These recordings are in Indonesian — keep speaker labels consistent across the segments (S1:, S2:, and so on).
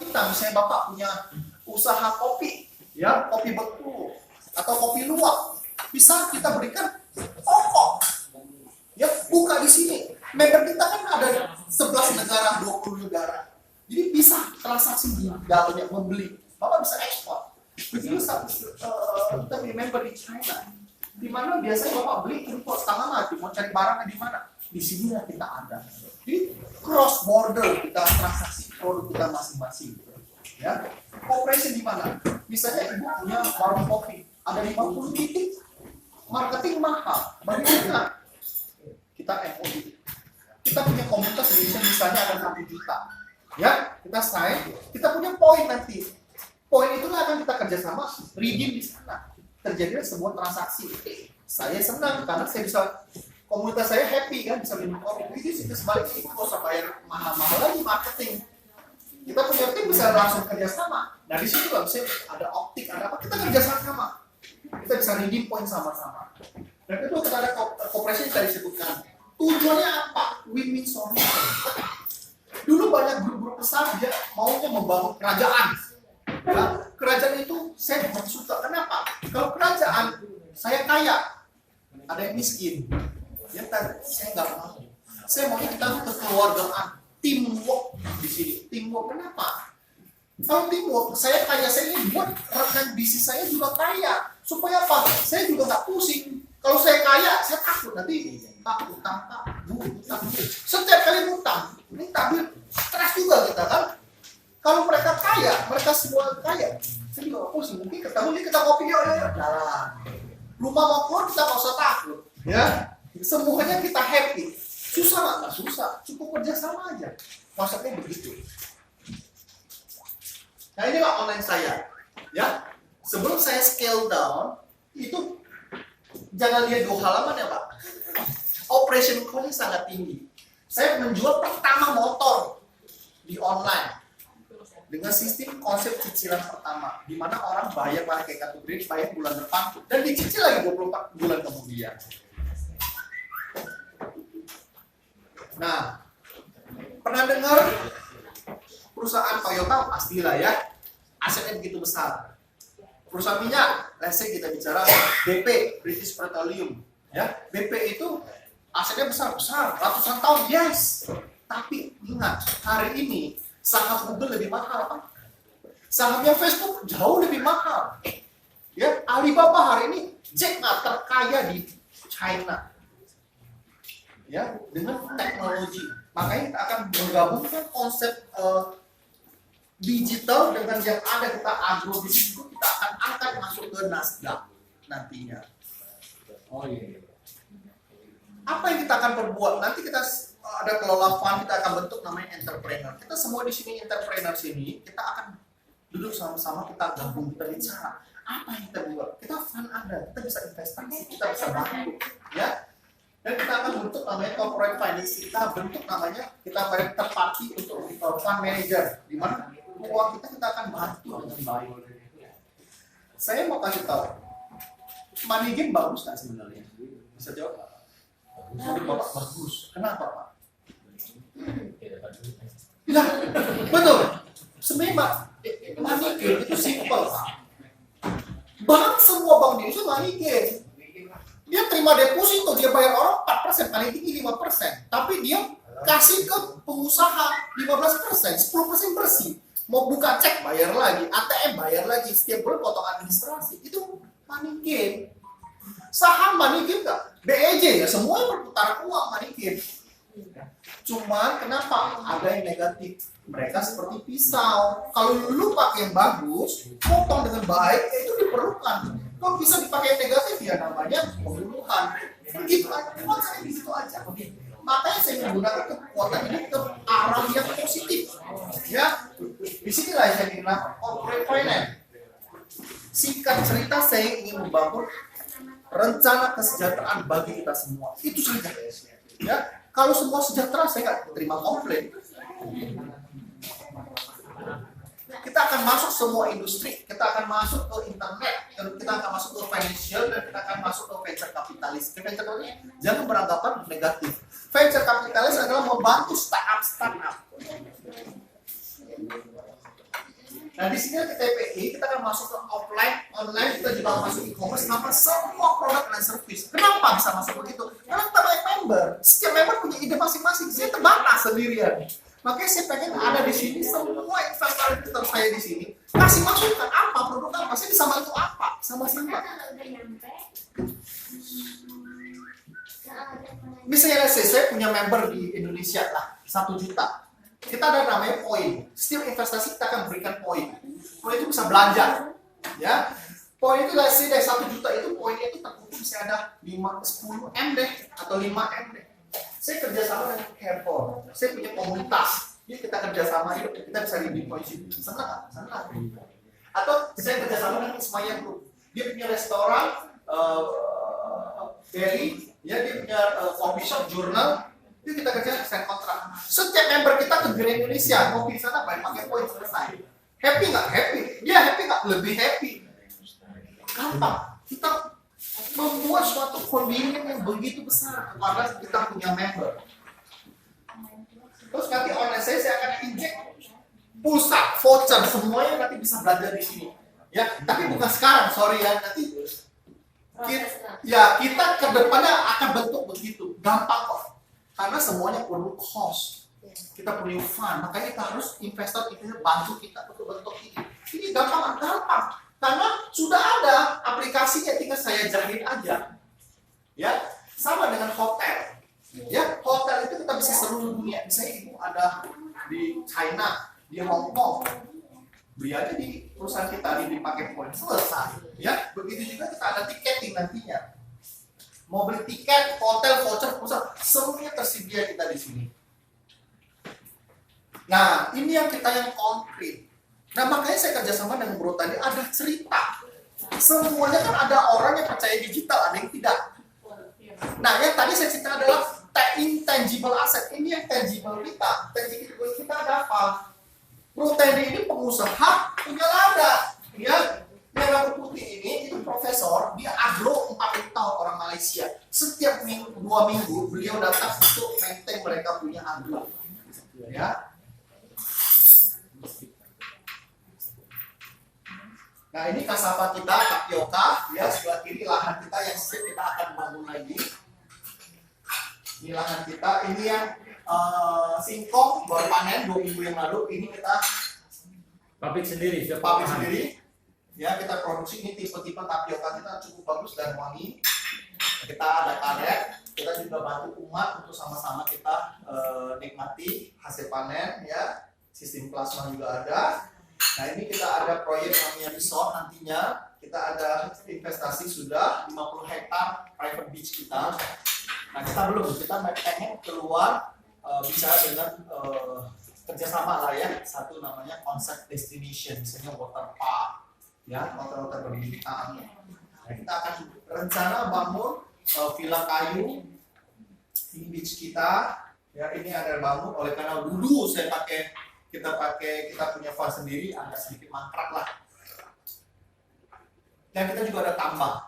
S1: kita, misalnya Bapak punya usaha kopi, ya, kopi beku atau kopi luwak, bisa kita berikan pokok. Ya, buka di sini. Member kita kan ada 11 negara, 20 negara. Jadi bisa transaksi di dalamnya membeli. Bapak bisa ekspor. Begitu kita punya member di China, di mana biasanya Bapak beli impor setengah mati, mau cari barangnya di mana? Di sini kita ada. Jadi cross border kita transaksi produk kita masing-masing. Ya, cooperation di mana? Misalnya ibu punya warung kopi, ada 50 titik, marketing mahal. Bagaimana? Kita MOU. Kita punya komunitas di Indonesia misalnya ada 1 juta. Ya, kita sign, kita punya poin nanti. Poin itulah akan kita kerjasama, redeem di sana. Terjadilah sebuah transaksi. Saya senang karena saya bisa, komunitas saya happy kan, bisa minum kopi. Itu sebaliknya itu nggak usah bayar mahal-mahal lagi marketing. Kita punya tim bisa langsung kerjasama. Nah di situ lah bisa ada optik, ada apa, kita kerjasama. Kita bisa redeem poin sama-sama. Dan itu kita ada cooperation yang tadi disebutkan. Tujuannya apa? Win-win solution. Dulu banyak grup-grup besar dia maunya membangun kerajaan. Ya, kerajaan itu saya tidak suka. Kenapa? Kalau kerajaan saya kaya, ada yang miskin. Ya kan, saya nggak mau. Saya maunya kita kekeluargaan, teamwork di sini. Teamwork kenapa? Kalau teamwork, saya kaya, saya ingin buat rekan bisnis saya juga kaya. Supaya apa? Saya juga nggak pusing. Kalau saya kaya, saya takut nanti utang. Setiap kali utang, ini takut stres juga kita kan. Kalau mereka kaya, mereka semua kaya, saya juga nggak pusing. Mungkin ketemu nih kita kopi yuk jalan. Rumah mau keluar kita nggak usah takut, ya. Semuanya kita happy. Susah nggak susah, cukup kerjasama aja. Konsepnya begitu. Nah inilah online saya, ya. Sebelum saya scale down, itu jangan lihat 2 halaman ya Pak. Operation cost-nya sangat tinggi. Saya menjual pertama motor di online dengan sistem konsep cicilan pertama, di mana orang bayar pakai kartu kredit, bayar bulan depan, dan dicicil lagi 24 bulan kemudian. Nah, pernah dengar perusahaan Toyota? Pastilah ya, asetnya begitu besar. Perusahaan minyak, let's say kita bicara BP, British Petroleum, ya, BP itu asetnya besar-besar, ratusan tahun, yes. Tapi ingat, hari ini saham Google lebih mahal, Pak. Sahamnya Facebook jauh lebih mahal. Ya, Alibaba hari ini Jack Ma terkaya di China. Ya, dengan teknologi. Makanya kita akan menggabungkan konsep digital dengan yang ada, kita agro di situ, kita akan angkat masuk ke Nasdaq nantinya. Oh iya. Apa yang kita akan perbuat? Nanti kita ada kelola fund, kita akan bentuk namanya entrepreneur. Kita semua di sini entrepreneur sini, kita akan duduk sama-sama, kita gabung, kita bicara. Apa yang kita buat? Kita fund ada, kita bisa investasi, kita bisa bantu, ya. Dan kita akan bentuk namanya corporate finance, kita bentuk namanya, kita bayar third party untuk fund manager, di mana uang kita akan bantu dengan baik. Saya mau kasih tahu, money game bagus nggak sebenarnya? Bisa jawab? Menurut Bapak bagus. Kenapa Pak? Ya, betul. Sebenarnya Pak, money game itu simple Pak. Bank semua bank di Indonesia money game. Dia terima deposito, dia bayar orang 4%, paling tinggi 5%. Tapi dia kasih ke pengusaha 15%, 10% bersih. Mau buka cek bayar lagi, ATM bayar lagi, setiap bulan potong administrasi. Itu money game. Saham money game nggak? BEJ ya, semua perputaran uang money game. Cuman kenapa ada yang negatif? Mereka seperti pisau. Kalau lu pakai yang bagus, potong dengan baik, ya itu diperlukan. Kalau bisa dipakai yang negatif, ya namanya pembunuhan. Begitu aja, konsepnya begitu aja. Makanya saya menggunakan kekuatan ini ke arah yang positif. Ya, disinilah yang bilang corporate finance. Singkat cerita, saya ingin membangun rencana kesejahteraan bagi kita semua. Itu saja. Ya, kalau semua sejahtera, saya nggak terima komplain. Kita akan masuk semua industri, kita akan masuk ke internet, kita akan masuk ke financial, dan kita akan masuk ke venture capitalis. Venture capitalis jangan beranggapan negatif. Venture capitalis adalah membantu startup. Nah di sini di TPI kita akan masuk ke offline, online, kita juga masuk e-commerce, nama semua produk dan service. Kenapa bisa masuk begitu? Karena kita banyak member. Setiap member punya ide masing-masing. Saya terbatas sendirian. Makanya saya pengen ada di sini semua investor saya di sini kasih masukan apa produk apa, saya bisa bantu apa sama-sama. Misalnya saya punya member di Indonesia lah 1 juta. Kita ada namanya poin. Setiap investasi kita akan berikan poin. Poin itu bisa belanja, ya. Poin itu dari 1 juta itu poinnya itu terkumpul bisa ada 10 M deh atau 5 M deh. Saya kerjasama dengan handphone. Saya punya komunitas. Jadi kita kerjasama itu kita bisa lebih poin sini. Senang. Atau saya kerjasama dengan Ismaya Group. Dia punya restoran, deli, ya dia punya coffee shop, jurnal. Itu kita kerja sign kontrak. Setiap member kita ke Grand Indonesia, ngopi di sana pakai poin selesai. Happy nggak? Happy. Dia happy nggak? Lebih happy. Gampang. Kita membuat suatu convenience yang begitu besar karena kita punya member. Terus nanti online saya akan injek pulsa, voucher, semuanya nanti bisa belanja di sini. Ya, tapi bukan sekarang, sorry ya. Nanti kita ke depannya akan bentuk begitu. Gampang kok. Karena semuanya perlu cost. Kita perlu fund, makanya kita harus investor bantu kita untuk bentuk ini. Ini gampang. Karena sudah ada aplikasinya, tinggal saya jahit aja. Ya, sama dengan hotel. Ya, hotel itu kita bisa seluruh dunia. Misalnya ibu ada di China, di Hong Kong, beli aja di perusahaan kita ini dipakai poin selesai. Ya, begitu juga kita ada tiketing nantinya. Mau beli tiket, hotel, voucher, pusat, semuanya tersedia kita di sini. Nah, ini yang kita yang konkret. Nah, makanya saya kerjasama dengan Bro tadi ada cerita. Semuanya kan ada orang yang percaya digital, ada yang tidak. Nah, yang tadi saya cerita adalah intangible asset. Ini yang tangible kita. Tangible kita ada apa? Bro tadi ini pengusaha punya lada, ya. Yang rambut putih ini itu profesor, dia agro 40 tahun orang Malaysia. Setiap 2 minggu beliau datang untuk maintain mereka punya agro. Ya. Nah ini kasava kita, tapioka, ya sebelah kiri lahan kita yang kita akan bangun lagi. Ini lahan kita, ini yang singkong baru panen 2 minggu yang lalu. Ini kita
S2: pabrik sendiri,
S1: Ya, kita produksi ini tipe-tipe tapioka kita cukup bagus dan wangi. Kita ada karet, kita juga bantu umat untuk sama-sama kita nikmati hasil panen, ya. Sistem plasma juga ada. Nah, ini kita ada proyek namanya resort nantinya. Kita ada investasi sudah 50 hektar private beach kita. Nah, kita pengen keluar bicara dengan kerjasama lah ya. Satu namanya konsep destination, misalnya water park. Ya, hotel-hotel berbintang. Nah, kita akan rencana bangun villa kayu di beach kita. Ya, ini ada bangun oleh karena dulu kita punya fund sendiri, agak sedikit mangkrak lah. Dan kita juga ada tambang.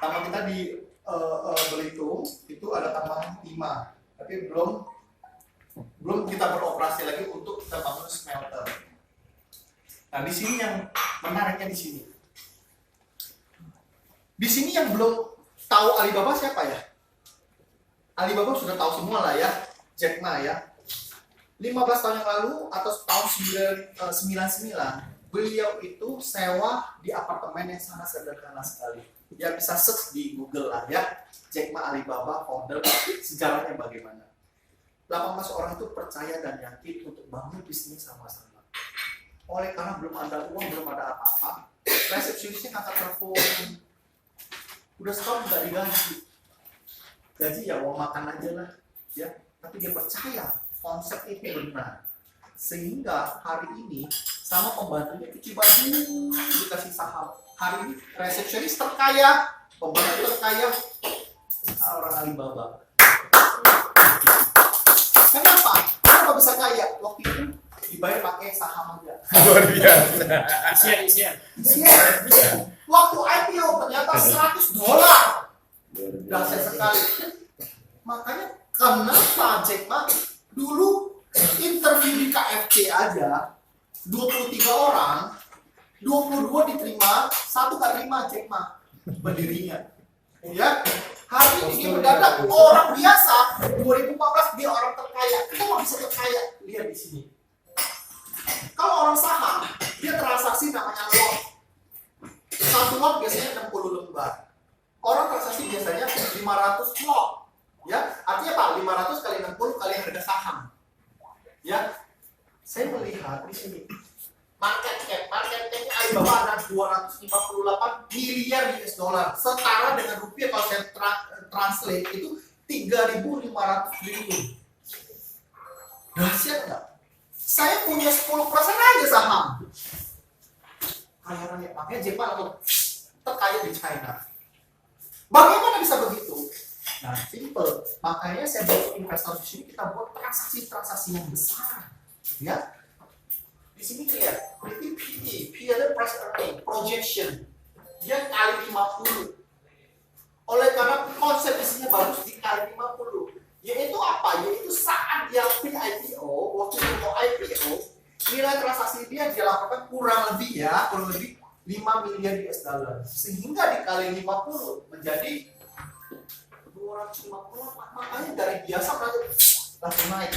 S1: Tambang kita di Belitung itu ada tambang timah, tapi belum kita beroperasi lagi untuk kita bangun smelter. Nah, di sini yang menariknya di sini. Di sini yang belum tahu Alibaba siapa ya? Alibaba sudah tahu semua lah ya, Jack Ma ya. 15 tahun yang lalu atau tahun 99, beliau itu sewa di apartemen yang sangat sederhana sekali. Ya bisa search di Google lah ya, Jack Ma Alibaba founder, sejarahnya bagaimana. 18 orang itu percaya dan yakin untuk bangun bisnis sama-sama. Oleh karena belum ada uang, belum ada apa-apa, resepsionisnya ngangkat telepon. Udah setahun nggak digaji. Gaji ya uang makan aja lah, ya. Tapi dia percaya konsep itu benar. Sehingga hari ini sama pembantunya cuci baju dikasih saham. Hari ini resepsionis terkaya, pembantu terkaya, orang Alibaba. Kenapa? Kenapa bisa kaya? Waktu itu dibayar pakai saham aja.
S2: Luar biasa. Isian.
S1: Waktu IPO ternyata $100. Dahsyat sekali. Makanya kenapa Jack Ma dulu interview di KFC aja 23 orang, 22 diterima, 1 gak terima Jack Ma berdirinya. Ya, hari ini dia mendadak orang biasa. 2014 dia orang terkaya. Kita nggak bisa terkaya. Lihat di sini. Kalau orang saham, dia transaksi namanya lot. Satu lot biasanya 60 lembar. Orang transaksi biasanya 500 lot. Ya, artinya apa? 500 kali 60 kali harga saham. Ya, saya melihat di sini. Market capnya Alibaba ada 258 miliar US dollar, setara dengan rupiah kalau saya translate itu 3.500 triliun. Dahsyat nggak? Saya punya 10% aja saham. Kaya raya, makanya Jack Ma terkaya di China. Bagaimana bisa begitu? Nah, simple. Makanya saya buat investor di sini, kita buat transaksi-transaksi yang besar. Ya, di sini lihat, berarti PE adalah price earning, projection. Dia kali 50. Oleh karena konsep isinya bagus dikali 50. Yaitu apa? Yaitu saat dia IPO, waktu dia mau IPO, nilai transaksi dia lakukan kurang lebih 5 miliar US dollar. Sehingga dikali 50 menjadi 250. Makanya dari biasa langsung naik.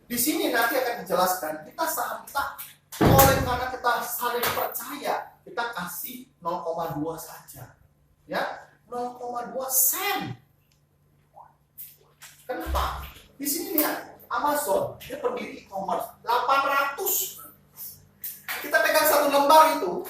S1: Di sini nanti akan dijelaskan kita saham kita oleh karena kita saling percaya kita kasih 0,2 saja, ya 0,2 sen. Kenapa? Di sini lihat Amazon dia pendiri e-commerce 800. Kita pegang satu lembar itu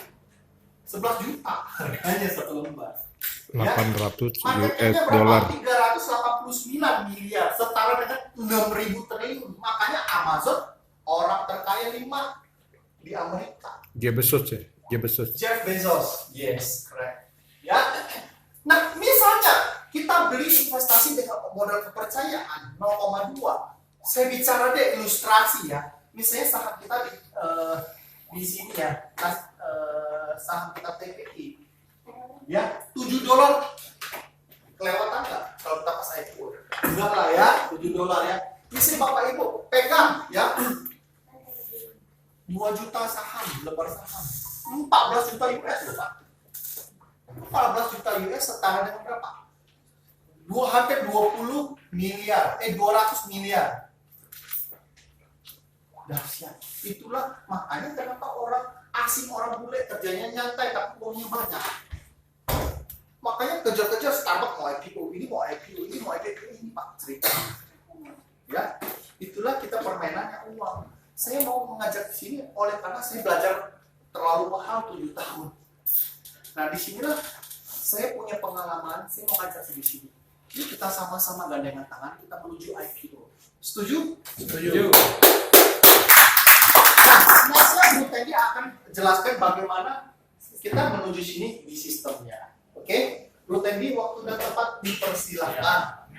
S1: 11 juta harganya satu lembar.
S3: 800
S1: Marketnya
S3: US
S1: berapa?
S3: dollar.
S1: 389 miliar, setara dengan 6.000 triliun. Makanya Amazon orang terkaya 5 di Amerika.
S3: Jeff Bezos ya, Jeff Bezos.
S1: Jeff Bezos, yes, correct. Ya, nah misalnya kita beli investasi dengan modal kepercayaan 0,2. Saya bicara deh ilustrasi ya. Misalnya saham kita di sini ya, saham kita TPI. Ya, 7 dolar kelewatan nggak kalau kita pas IPO? Enggak lah ya, 7 dolar ya. Bisa Bapak Ibu pegang ya 2 juta saham, lembar saham 14 juta US loh Pak. 14 juta US setara dengan berapa? Hampir 20 miliar, 200 miliar. Dahsyat. Itulah makanya kenapa orang asing, orang bule kerjanya nyantai tapi uangnya banyak. Makanya kejar-kejar Starbucks mau IPO, ini mau IPO, ini mau IPO, ini Pak cerita. Ya, itulah kita permainannya uang. Saya mau mengajak ke sini oleh karena saya belajar terlalu mahal 7 tahun. Nah, di sinilah saya punya pengalaman, saya mau ajak di sini. Yuk kita sama-sama gandengan tangan, kita menuju IPO. Setuju?
S2: Setuju.
S1: Nah, nextnya Bu Teddy akan jelaskan bagaimana kita menuju sini di sistemnya. Oke, Bu Teddy waktu dan tempat dipersilahkan.